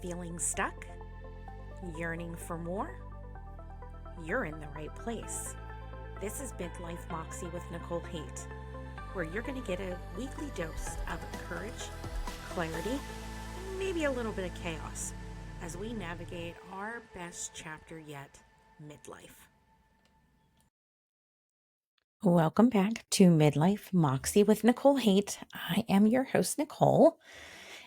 Feeling stuck? Yearning for more? You're in the right place. This is Midlife Moxie with Nicole, where you're going to get a weekly dose of courage, clarity, and maybe a little bit of chaos as we navigate our best chapter yet, midlife. Welcome back to Midlife Moxie with Nicole. I am your host, Nicole.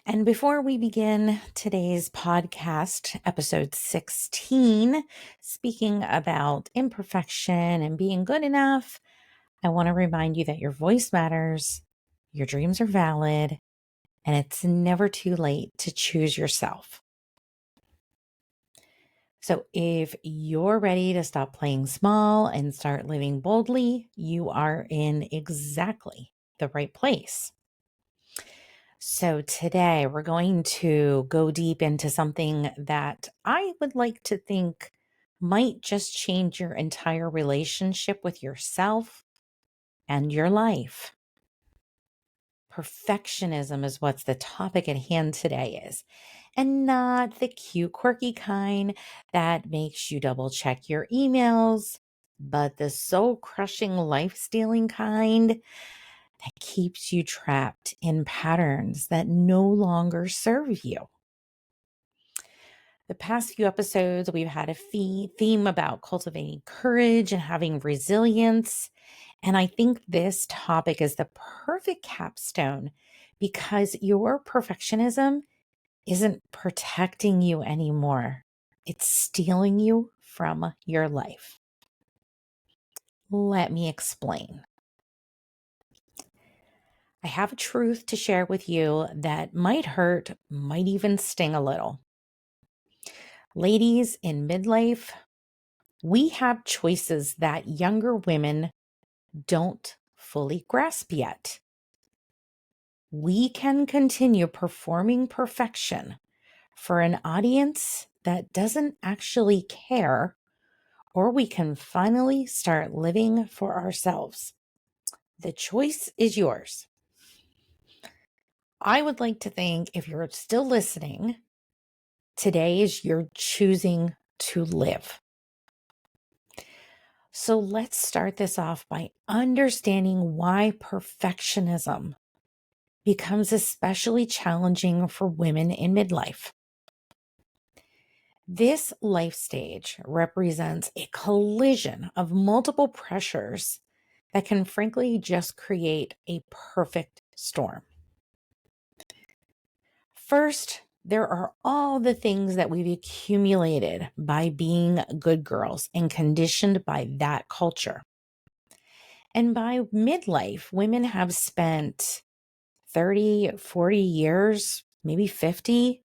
And before we begin today's podcast, episode 16, speaking about imperfection and being good enough, I want to remind you that your voice matters, your dreams are valid, and it's never too late to choose yourself. So if you're ready to stop playing small and start living boldly, you are in exactly the right place. So today we're going to go deep into something that I would like to think might just change your entire relationship with yourself and your life. Perfectionism is what's the topic at hand today is, and not the cute, quirky kind that makes you double check your emails, but the soul-crushing, life-stealing kind that keeps you trapped in patterns that no longer serve you. The past few episodes, we've had a theme about cultivating courage and having resilience. And I think this topic is the perfect capstone because your perfectionism isn't protecting you anymore. It's stealing you from your life. Let me explain. I have a truth to share with you that might hurt, might even sting a little. Ladies in midlife, we have choices that younger women don't fully grasp yet. We can continue performing perfection for an audience that doesn't actually care, or we can finally start living for ourselves. The choice is yours. I would like to think if you're still listening, today is your choosing to live. So let's start this off by understanding why perfectionism becomes especially challenging for women in midlife. This life stage represents a collision of multiple pressures that can frankly just create a perfect storm. First, there are all the things that we've accumulated by being good girls and conditioned by that culture. And by midlife, women have spent 30, 40 years, maybe 50,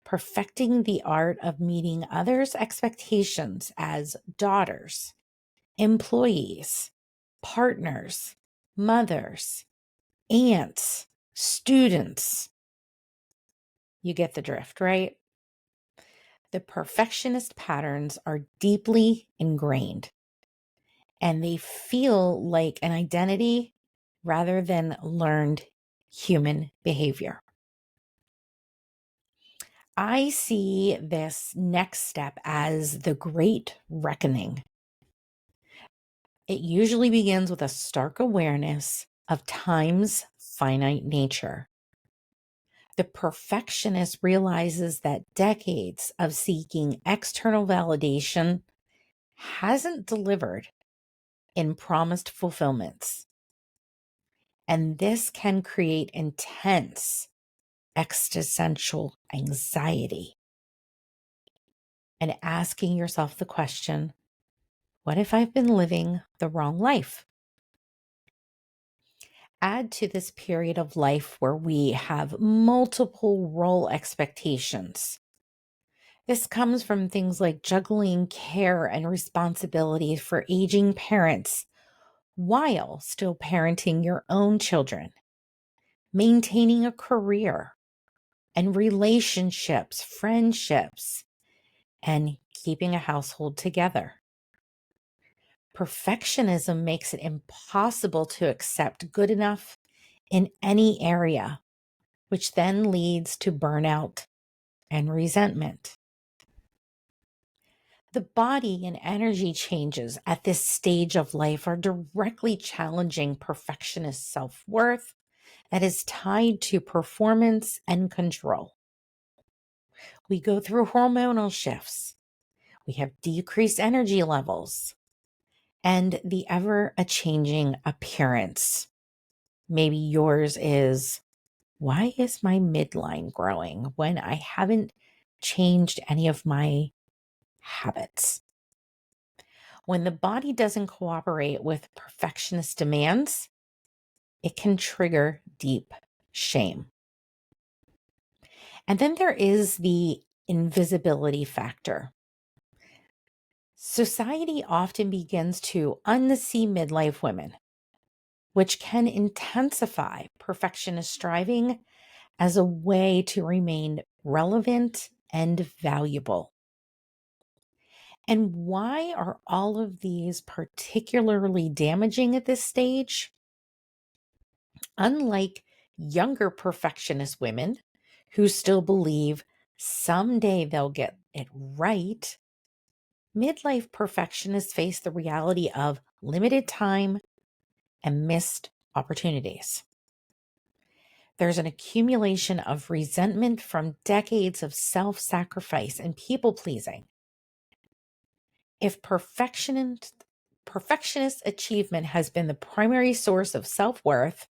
perfecting the art of meeting others' expectations as daughters, employees, partners, mothers, aunts, students. You get the drift, right? The perfectionist patterns are deeply ingrained, and they feel like an identity rather than learned human behavior. I see this next step as the great reckoning. It usually begins with a stark awareness of time's finite nature. The perfectionist realizes that decades of seeking external validation hasn't delivered in promised fulfillments. And this can create intense existential anxiety. And asking yourself the question, what if I've been living the wrong life? Add to this period of life where we have multiple role expectations. This comes from things like juggling care and responsibilities for aging parents while still parenting your own children, maintaining a career and relationships, friendships, and keeping a household together. Perfectionism makes it impossible to accept good enough in any area, which then leads to burnout and resentment. The body and energy changes at this stage of life are directly challenging perfectionist self worth that is tied to performance and control. We go through hormonal shifts, we have decreased energy levels, and the ever a changing appearance. Maybe yours is, why is my midline growing when I haven't changed any of my habits? When the body doesn't cooperate with perfectionist demands, it can trigger deep shame. And then there is the invisibility factor. Society often begins to unsee midlife women, which can intensify perfectionist striving as a way to remain relevant and valuable. And why are all of these particularly damaging at this stage? Unlike younger perfectionist women who still believe someday they'll get it right, midlife perfectionists face the reality of limited time and missed opportunities. There's an accumulation of resentment from decades of self sacrifice and people pleasing. If perfectionist achievement has been the primary source of self worth,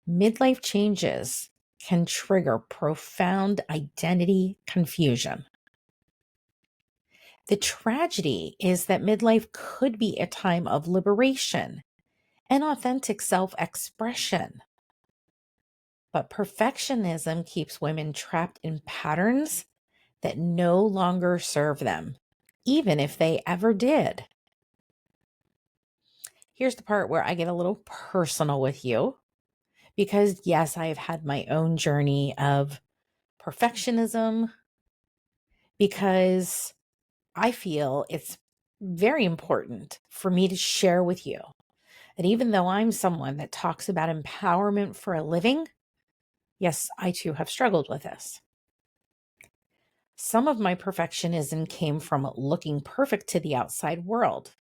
midlife changes can trigger profound identity confusion. The tragedy is that midlife could be a time of liberation and authentic self expression. But perfectionism keeps women trapped in patterns that no longer serve them, even if they ever did. Here's the part where I get a little personal with you because, yes, I have had my own journey of perfectionism because I feel it's very important for me to share with you that even though I'm someone that talks about empowerment for a living, yes, I too have struggled with this. Some of my perfectionism came from looking perfect to the outside world.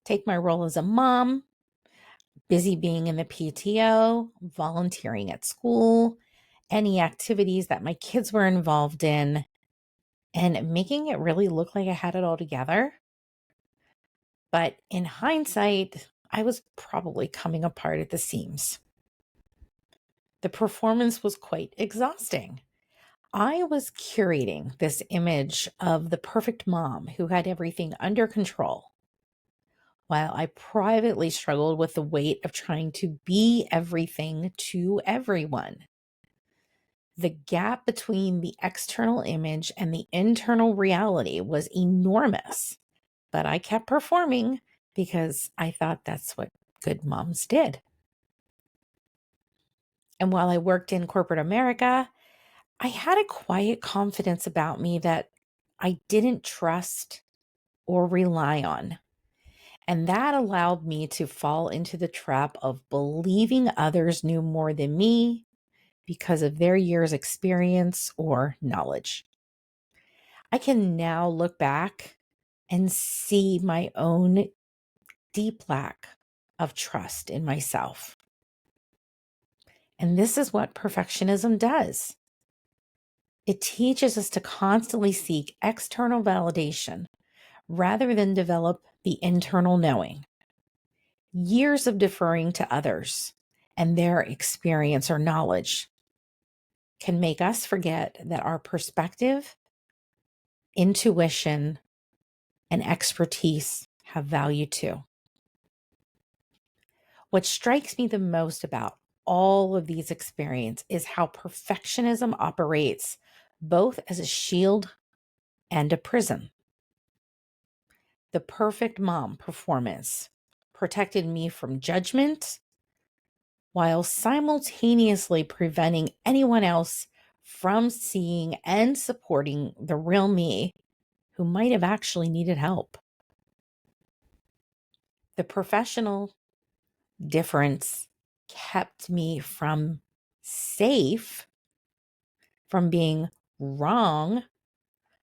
Take my role as a mom, busy being in the PTO, volunteering at school, any activities that my kids were involved in, and making it really look like I had it all together. But in hindsight, I was probably coming apart at the seams. The performance was quite exhausting. I was curating this image of the perfect mom who had everything under control, while I privately struggled with the weight of trying to be everything to everyone. The gap between the external image and the internal reality was enormous, but I kept performing because I thought that's what good moms did. And while I worked in corporate America, I had a quiet confidence about me that I didn't trust or rely on. And that allowed me to fall into the trap of believing others knew more than me because of their years' experience or knowledge. I can now look back and see my own deep lack of trust in myself. And this is what perfectionism does. It teaches us to constantly seek external validation rather than develop the internal knowing. Years of deferring to others and their experience or knowledge can make us forget that our perspective, intuition, and expertise have value too. What strikes me the most about all of these experiences is how perfectionism operates both as a shield and a prison. The perfect mom performance protected me from judgment while simultaneously preventing anyone else from seeing and supporting the real me who might have actually needed help. The professional difference kept me from being wrong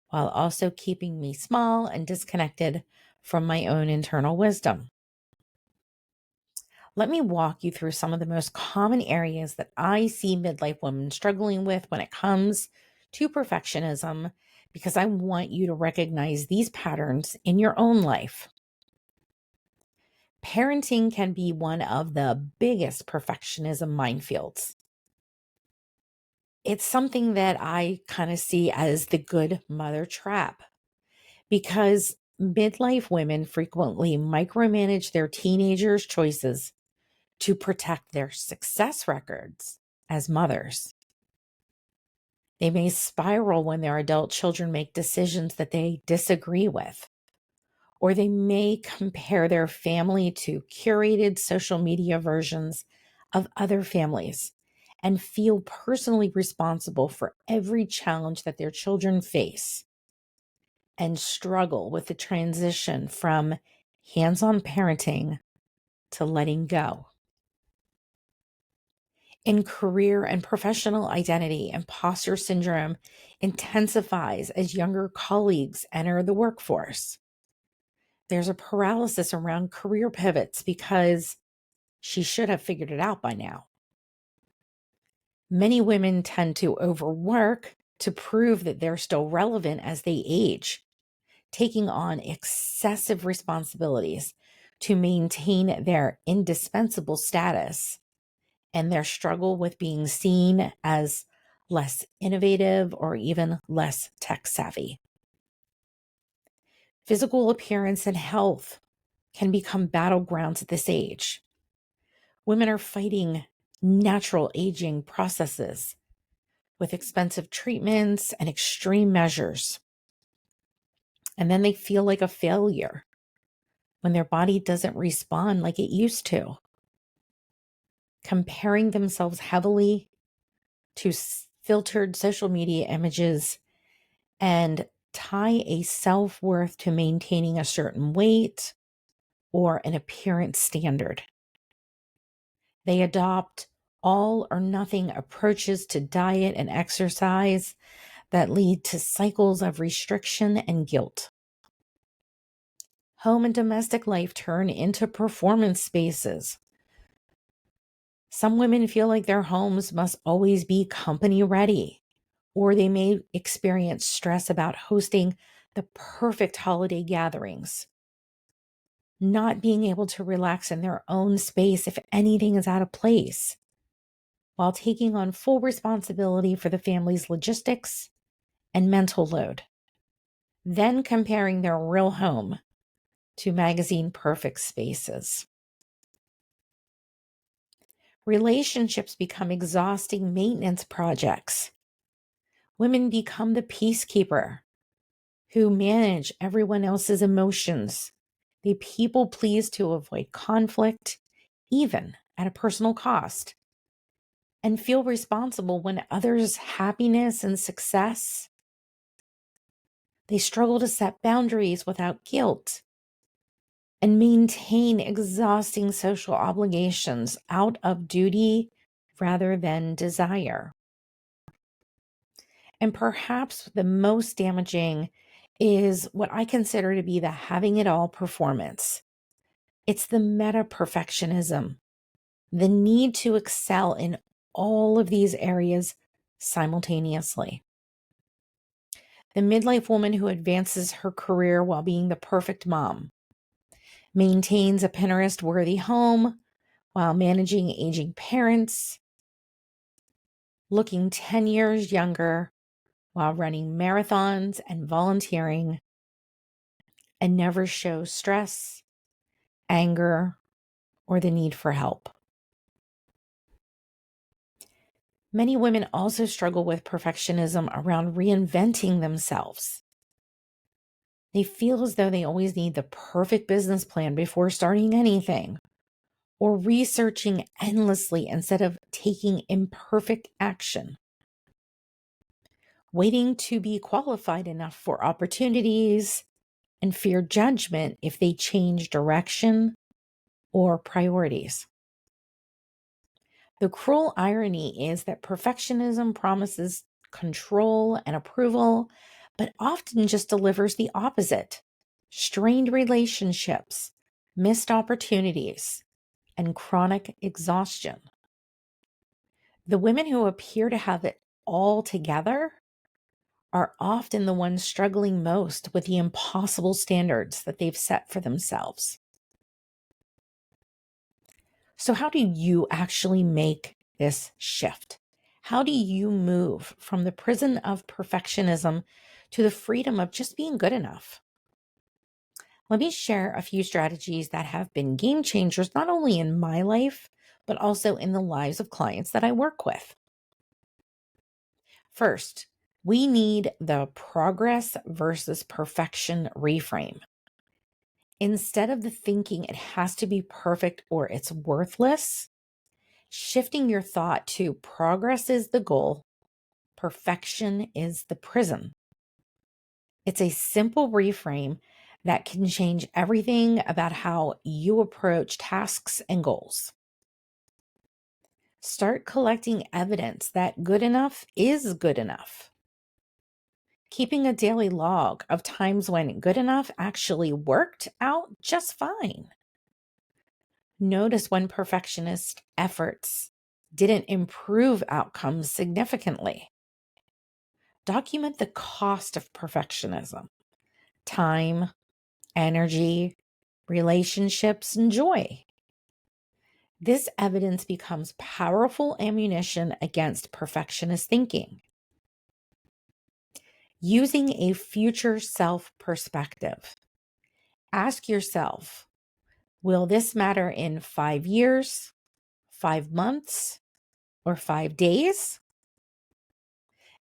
while also keeping me small and disconnected from my own internal wisdom. Let me walk you through some of the most common areas that I see midlife women struggling with when it comes to perfectionism, because I want you to recognize these patterns in your own life. Parenting can be one of the biggest perfectionism minefields. It's something that I kind of see as the good mother trap, because midlife women frequently micromanage their teenagers' choices to protect their success records as mothers. They may spiral when their adult children make decisions that they disagree with, or they may compare their family to curated social media versions of other families and feel personally responsible for every challenge that their children face, and struggle with the transition from hands-on parenting to letting go. In career and professional identity, imposter syndrome intensifies as younger colleagues enter the workforce. There's a paralysis around career pivots because she should have figured it out by now. Many women tend to overwork to prove that they're still relevant as they age, taking on excessive responsibilities to maintain their indispensable status, and their struggle with being seen as less innovative or even less tech savvy. Physical appearance and health can become battlegrounds at this age. Women are fighting natural aging processes with expensive treatments and extreme measures. And then they feel like a failure when their body doesn't respond like it used to, comparing themselves heavily to filtered social media images and tie a self-worth to maintaining a certain weight or an appearance standard. They adopt all or nothing approaches to diet and exercise that lead to cycles of restriction and guilt. Home and domestic life turn into performance spaces. Some women feel like their homes must always be company ready, or they may experience stress about hosting the perfect holiday gatherings, not being able to relax in their own space if anything is out of place, while taking on full responsibility for the family's logistics and mental load, then comparing their real home to magazine perfect spaces. Relationships become exhausting maintenance projects. Women become the peacekeeper who manage everyone else's emotions. They people please to avoid conflict, even at a personal cost, and feel responsible when others' happiness and success. They struggle to set boundaries without guilt and maintain exhausting social obligations out of duty rather than desire. And perhaps the most damaging is what I consider to be the having it all performance. It's the meta perfectionism, the need to excel in all of these areas simultaneously. The midlife woman who advances her career while being the perfect mom, maintains a Pinterest-worthy home while managing aging parents, looking 10 years younger while running marathons and volunteering, and never shows stress, anger, or the need for help. Many women also struggle with perfectionism around reinventing themselves. They feel as though they always need the perfect business plan before starting anything, or researching endlessly instead of taking imperfect action, waiting to be qualified enough for opportunities, and fear judgment if they change direction or priorities. The cruel irony is that perfectionism promises control and approval, but often just delivers the opposite: strained relationships, missed opportunities, and chronic exhaustion. The women who appear to have it all together are often the ones struggling most with the impossible standards that they've set for themselves. So, how do you actually make this shift? How do you move from the prison of perfectionism to the freedom of just being good enough? Let me share a few strategies that have been game changers, not only in my life, but also in the lives of clients that I work with. First, we need the progress versus perfection reframe. Instead of the thinking it has to be perfect or it's worthless, shifting your thought to progress is the goal, perfection is the prison. It's a simple reframe that can change everything about how you approach tasks and goals. Start collecting evidence that good enough is good enough. Keeping a daily log of times when good enough actually worked out just fine. Notice when perfectionist efforts didn't improve outcomes significantly. Document the cost of perfectionism: time, energy, relationships, and joy. This evidence becomes powerful ammunition against perfectionist thinking. Using a future self perspective. Ask yourself, will this matter in 5 years, 5 months, or 5 days?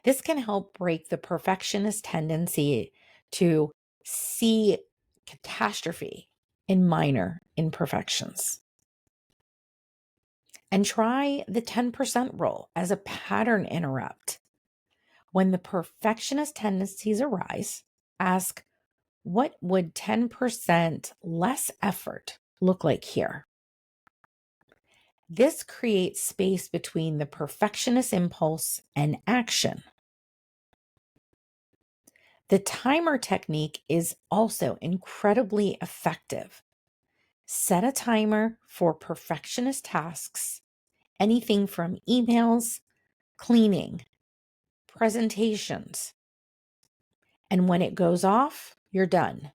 This can help break the perfectionist tendency to see catastrophe in minor imperfections. And try the 10% rule as a pattern interrupt. When the perfectionist tendencies arise, ask, what would 10% less effort look like here? This creates space between the perfectionist impulse and action. The timer technique is also incredibly effective. Set a timer for perfectionist tasks, anything from emails, cleaning, presentations. And when it goes off, you're done,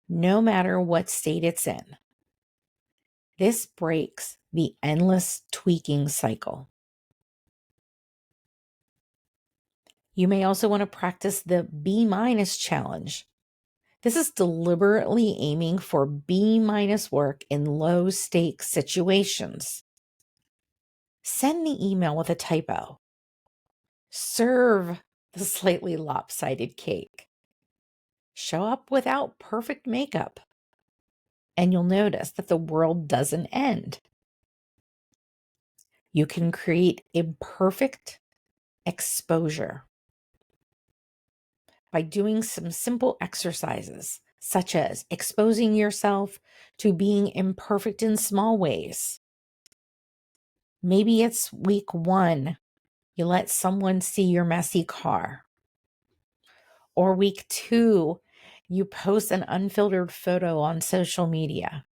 no matter what state it's in. This breaks the endless tweaking cycle. You may also want to practice the B minus challenge. This is deliberately aiming for B minus work in low stakes situations. Send the email with a typo. Serve the slightly lopsided cake. Show up without perfect makeup. And you'll notice that the world doesn't end. You can create imperfect exposure by doing some simple exercises, such as exposing yourself to being imperfect in small ways. Maybe it's week 1, you let someone see your messy car. Or week 2, you post an unfiltered photo on social media.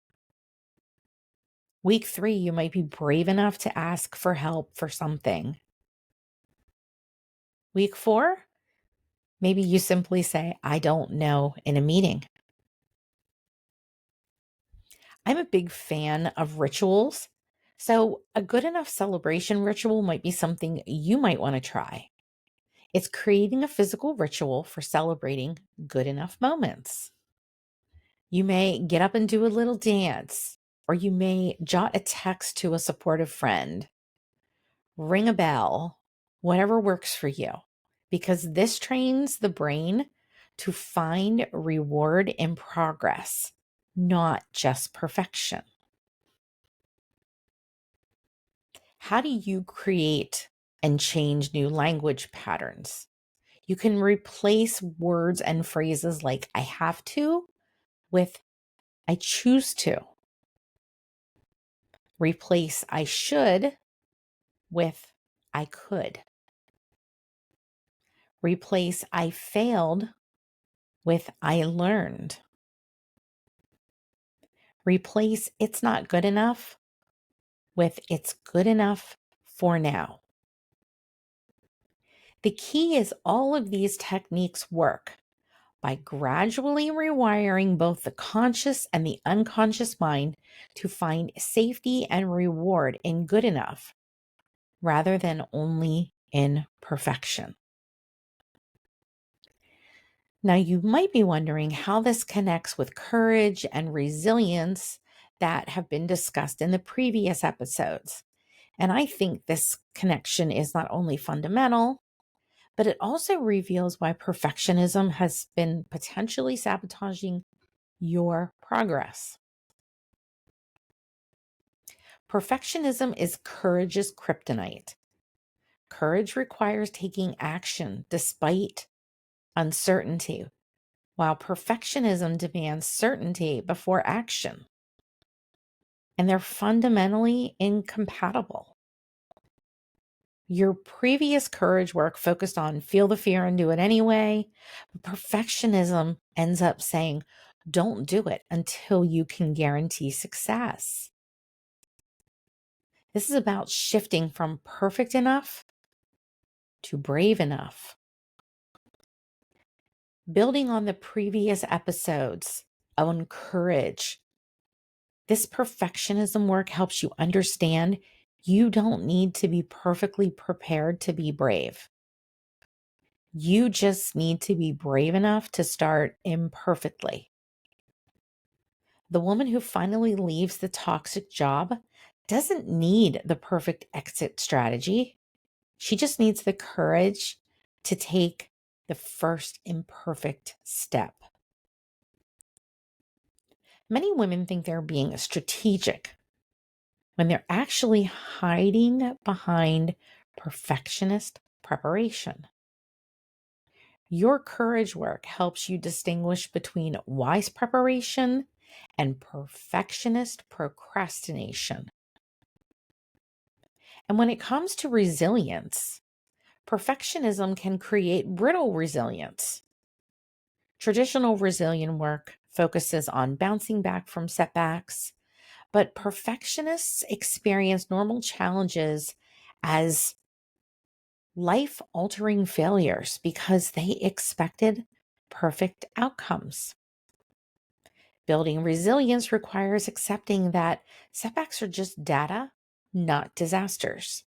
Week 3, you might be brave enough to ask for help for something. Week 4, maybe you simply say, I don't know, in a meeting. I'm a big fan of rituals. So a good enough celebration ritual might be something you might want to try. It's creating a physical ritual for celebrating good enough moments. You may get up and do a little dance, or you may jot a text to a supportive friend, ring a bell, whatever works for you, because this trains the brain to find reward in progress, not just perfection. How do you create and change new language patterns? You can replace words and phrases like I have to with I choose to. Replace I should with I could. Replace I failed with I learned. Replace it's not good enough with it's good enough for now. The key is all of these techniques work by gradually rewiring both the conscious and the unconscious mind to find safety and reward in good enough rather than only in perfection. Now, you might be wondering how this connects with courage and resilience that have been discussed in the previous episodes. And I think this connection is not only fundamental, but it also reveals why perfectionism has been potentially sabotaging your progress. Perfectionism is courage's kryptonite. Courage requires taking action despite uncertainty, while perfectionism demands certainty before action. And they're fundamentally incompatible. Your previous courage work focused on feel the fear and do it anyway. Perfectionism ends up saying, don't do it until you can guarantee success. This is about shifting from perfect enough to brave enough. Building on the previous episodes on courage, this perfectionism work helps you understand you don't need to be perfectly prepared to be brave. You just need to be brave enough to start imperfectly. The woman who finally leaves the toxic job doesn't need the perfect exit strategy. She just needs the courage to take the first imperfect step. Many women think they're being strategic when they're actually hiding behind perfectionist preparation. Your courage work helps you distinguish between wise preparation and perfectionist procrastination. And when it comes to resilience, perfectionism can create brittle resilience. Traditional resilient work focuses on bouncing back from setbacks, but perfectionists experience normal challenges as life-altering failures because they expected perfect outcomes. Building resilience requires accepting that setbacks are just data, not disasters.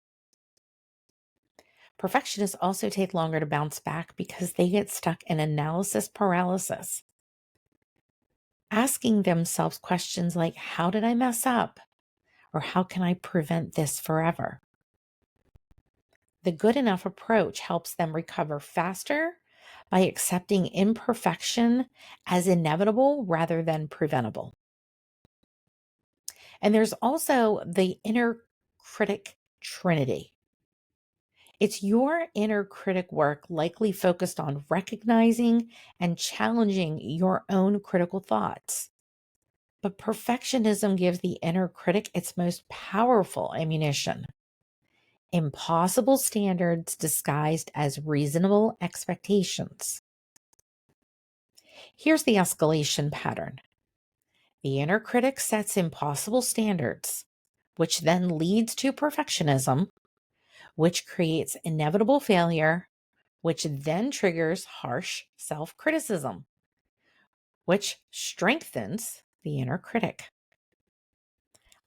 Perfectionists also take longer to bounce back because they get stuck in analysis paralysis, asking themselves questions like, how did I mess up? Or how can I prevent this forever? The good enough approach helps them recover faster by accepting imperfection as inevitable rather than preventable. And there's also the inner critic trinity. It's your inner critic work likely focused on recognizing and challenging your own critical thoughts. But perfectionism gives the inner critic its most powerful ammunition. Impossible standards disguised as reasonable expectations. Here's the escalation pattern. The inner critic sets impossible standards, which then leads to perfectionism, which creates inevitable failure, which then triggers harsh self-criticism, which strengthens the inner critic.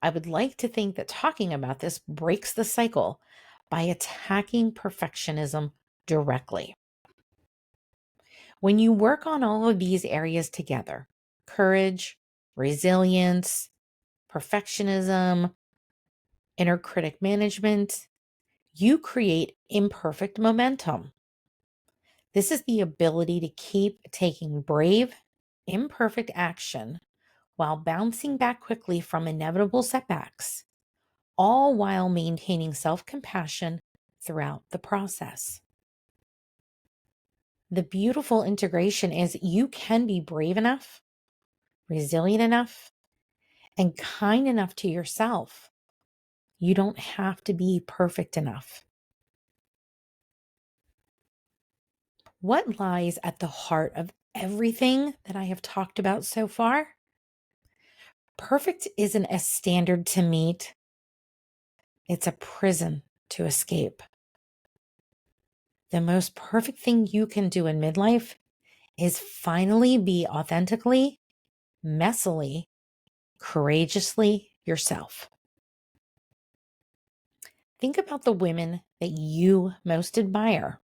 I would like to think that talking about this breaks the cycle by attacking perfectionism directly. When you work on all of these areas together, courage, resilience, perfectionism, inner critic management, you create imperfect momentum. This is the ability to keep taking brave, imperfect action while bouncing back quickly from inevitable setbacks, all while maintaining self-compassion throughout the process. The beautiful integration is you can be brave enough, resilient enough, and kind enough to yourself. You don't have to be perfect enough. What lies at the heart of everything that I have talked about so far? Perfect isn't a standard to meet, it's a prison to escape. The most perfect thing you can do in midlife is finally be authentically, messily, courageously yourself. Think about the women that you most admire.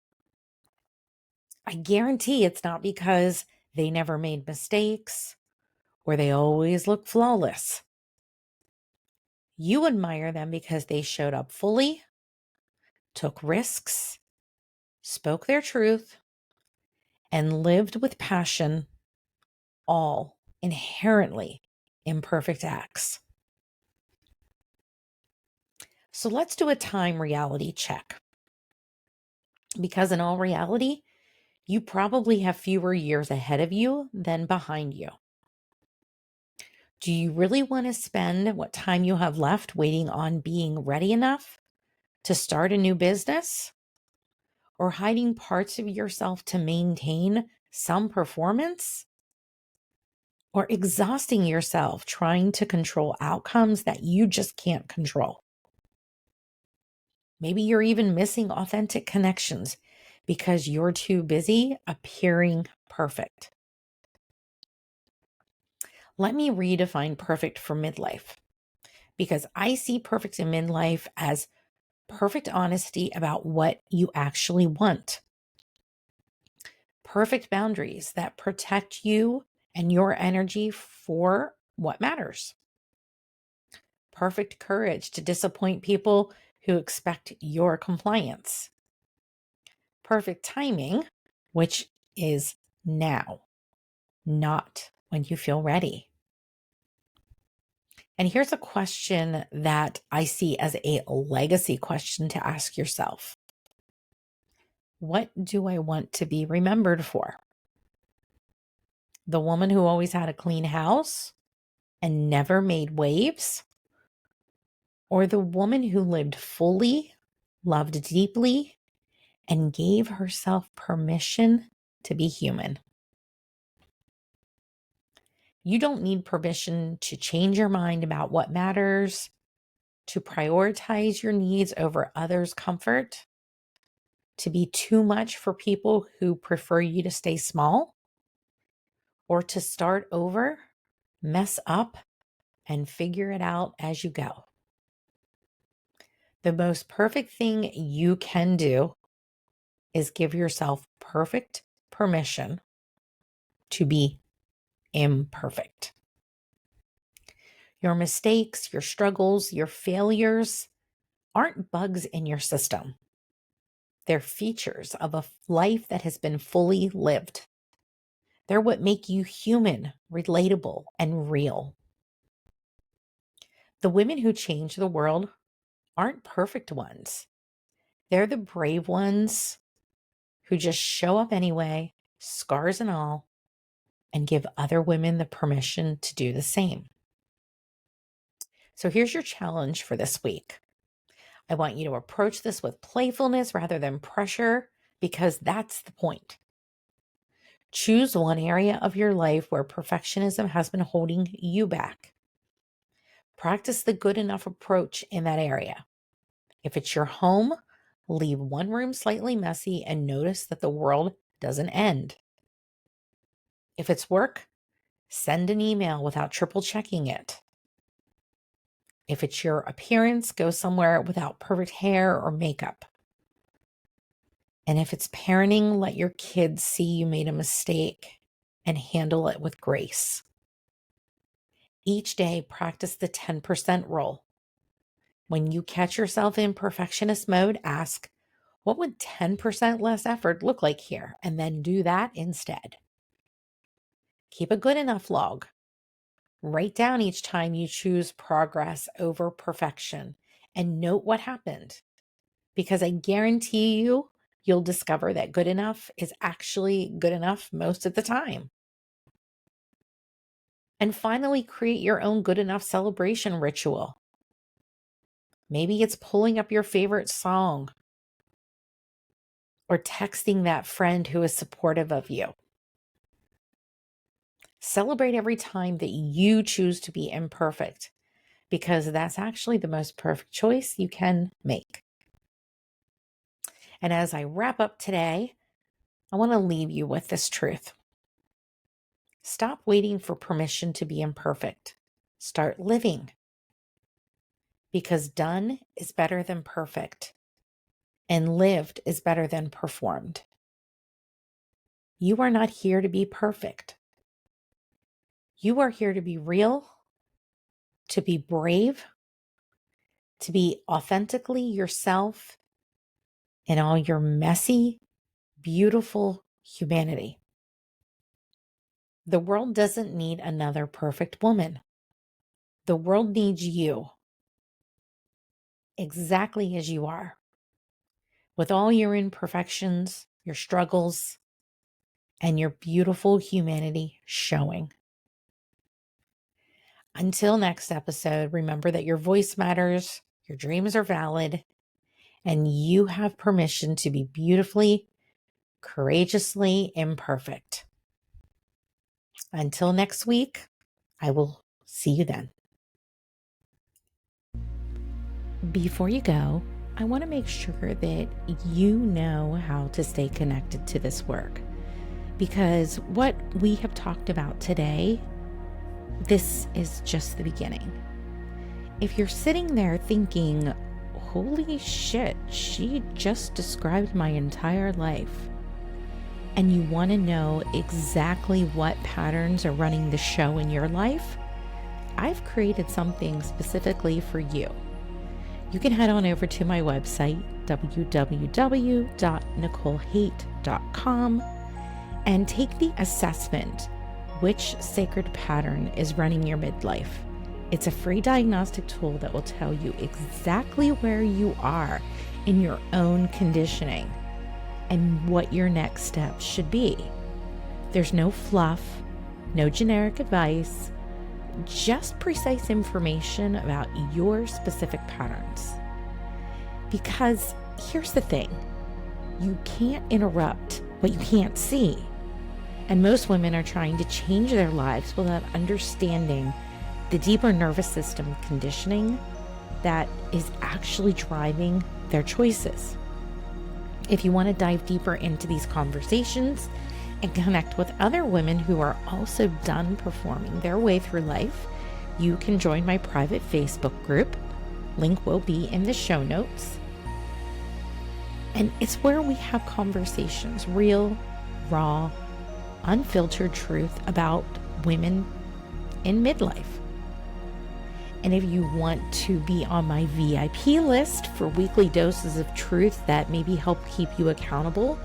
I guarantee it's not because they never made mistakes or they always look flawless. You admire them because they showed up fully, took risks, spoke their truth, and lived with passion, all inherently imperfect acts. So let's do a time reality check. Because in all reality, you probably have fewer years ahead of you than behind you. Do you really want to spend what time you have left waiting on being ready enough to start a new business? Or hiding parts of yourself to maintain some performance? Or exhausting yourself trying to control outcomes that you just can't control? Maybe you're even missing authentic connections because you're too busy appearing perfect. Let me redefine perfect for midlife, because I see perfect in midlife as perfect honesty about what you actually want. Perfect boundaries that protect you and your energy for what matters. Perfect courage to disappoint people who expect your compliance. Perfect timing, which is now, not when you feel ready. And here's a question that I see as a legacy question to ask yourself. What do I want to be remembered for? The woman who always had a clean house and never made waves? Or the woman who lived fully, loved deeply, and gave herself permission to be human? You don't need permission to change your mind about what matters, to prioritize your needs over others' comfort, to be too much for people who prefer you to stay small, or to start over, mess up, and figure it out as you go. The most perfect thing you can do is give yourself perfect permission to be imperfect. Your mistakes, your struggles, your failures aren't bugs in your system. They're features of a life that has been fully lived. They're what make you human, relatable, and real. The women who change the world aren't perfect ones. They're the brave ones who just show up anyway, scars and all, and give other women the permission to do the same. So here's your challenge for this week. I want you to approach this with playfulness rather than pressure, because that's the point. Choose one area of your life where perfectionism has been holding you back. Practice the good enough approach in that area. If it's your home, leave one room slightly messy and notice that the world doesn't end. If it's work, send an email without triple checking it. If it's your appearance, go somewhere without perfect hair or makeup. And if it's parenting, let your kids see you made a mistake and handle it with grace. Each day, practice the 10% rule. When you catch yourself in perfectionist mode, ask, what would 10% less effort look like here? And then do that instead. Keep a good enough log. Write down each time you choose progress over perfection and note what happened. Because I guarantee you'll discover that good enough is actually good enough most of the time. And finally, create your own good enough celebration ritual. Maybe it's pulling up your favorite song or texting that friend who is supportive of you. Celebrate every time that you choose to be imperfect, because that's actually the most perfect choice you can make. And as I wrap up today, I want to leave you with this truth. Stop waiting for permission to be imperfect. Start living. Because done is better than perfect, and lived is better than performed. You are not here to be perfect. You are here to be real, to be brave, to be authentically yourself in all your messy, beautiful humanity. The world doesn't need another perfect woman. The world needs you exactly as you are, with all your imperfections, your struggles, and your beautiful humanity showing. Until next episode, remember that your voice matters, your dreams are valid, and you have permission to be beautifully, courageously imperfect. Until next week, I will see you then. Before you go, I want to make sure that you know how to stay connected to this work, because what we have talked about today, this is just the beginning. If you're sitting there thinking, holy shit, she just described my entire life, and you want to know exactly what patterns are running the show in your life, I've created something specifically for you. You can head on over to my website, www.nicolehaight.com, and take the assessment, which sacred pattern is running your midlife. It's a free diagnostic tool that will tell you exactly where you are in your own conditioning and what your next steps should be. There's no fluff, no generic advice, just precise information about your specific patterns. Because here's the thing, you can't interrupt what you can't see. And most women are trying to change their lives without understanding the deeper nervous system conditioning that is actually driving their choices. If you want to dive deeper into these conversations and connect with other women who are also done performing their way through life, you can join my private Facebook group. Link will be in the show notes. And it's where we have conversations, real, raw, unfiltered truth about women in midlife. And if you want to be on my VIP list for weekly doses of truth that maybe help keep you accountable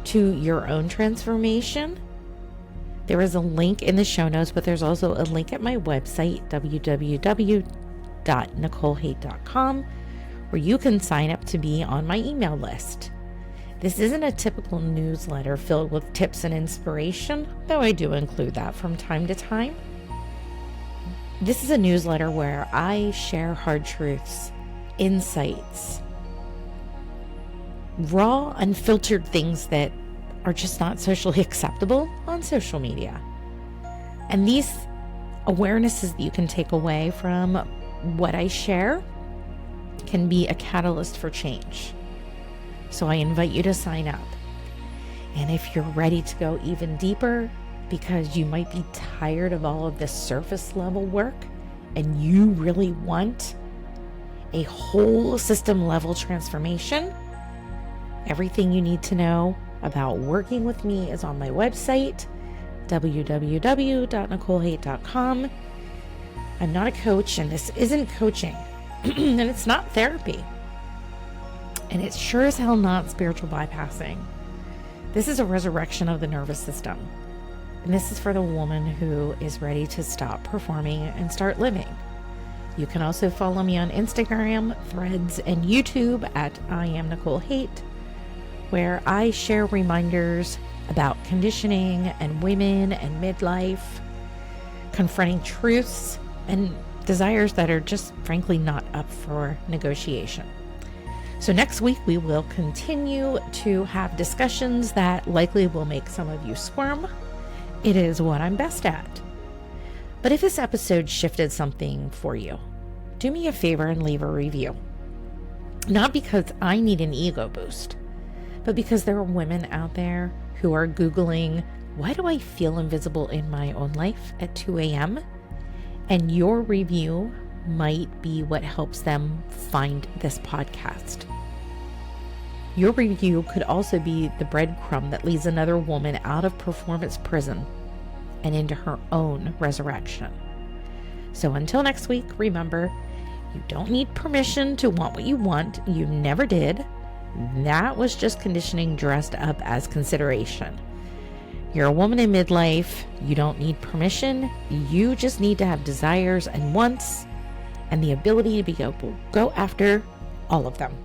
to your own transformation, there is a link in the show notes, but there's also a link at my website, www.nicolehaight.com, where you can sign up to be on my email list. This isn't a typical newsletter filled with tips and inspiration, though I do include that from time to time. This is a newsletter where I share hard truths, insights, raw, unfiltered things that are just not socially acceptable on social media. And these awarenesses that you can take away from what I share can be a catalyst for change. So I invite you to sign up. And if you're ready to go even deeper, because you might be tired of all of this surface level work and you really want a whole system level transformation, everything you need to know about working with me is on my website, www.nicolehaight.com. I'm not a coach, and this isn't coaching, and it's not therapy, and it's sure as hell not spiritual bypassing. This is a resurrection of the nervous system. And this is for the woman who is ready to stop performing and start living. You can also follow me on Instagram, Threads, and YouTube at I am Nicole Haight, where I share reminders about conditioning and women and midlife, confronting truths and desires that are just frankly not up for negotiation. So next week, we will continue to have discussions that likely will make some of you squirm. It is what I'm best at. But if this episode shifted something for you, do me a favor and leave a review. Not because I need an ego boost, but because there are women out there who are Googling, why do I feel invisible in my own life at 2 a.m.? And your review might be what helps them find this podcast. Your review could also be the breadcrumb that leads another woman out of performance prison and into her own resurrection. So until next week, remember, you don't need permission to want what you want. You never did. That was just conditioning dressed up as consideration. You're a woman in midlife. You don't need permission. You just need to have desires and wants and the ability to go after all of them.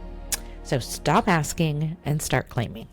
So stop asking and start claiming.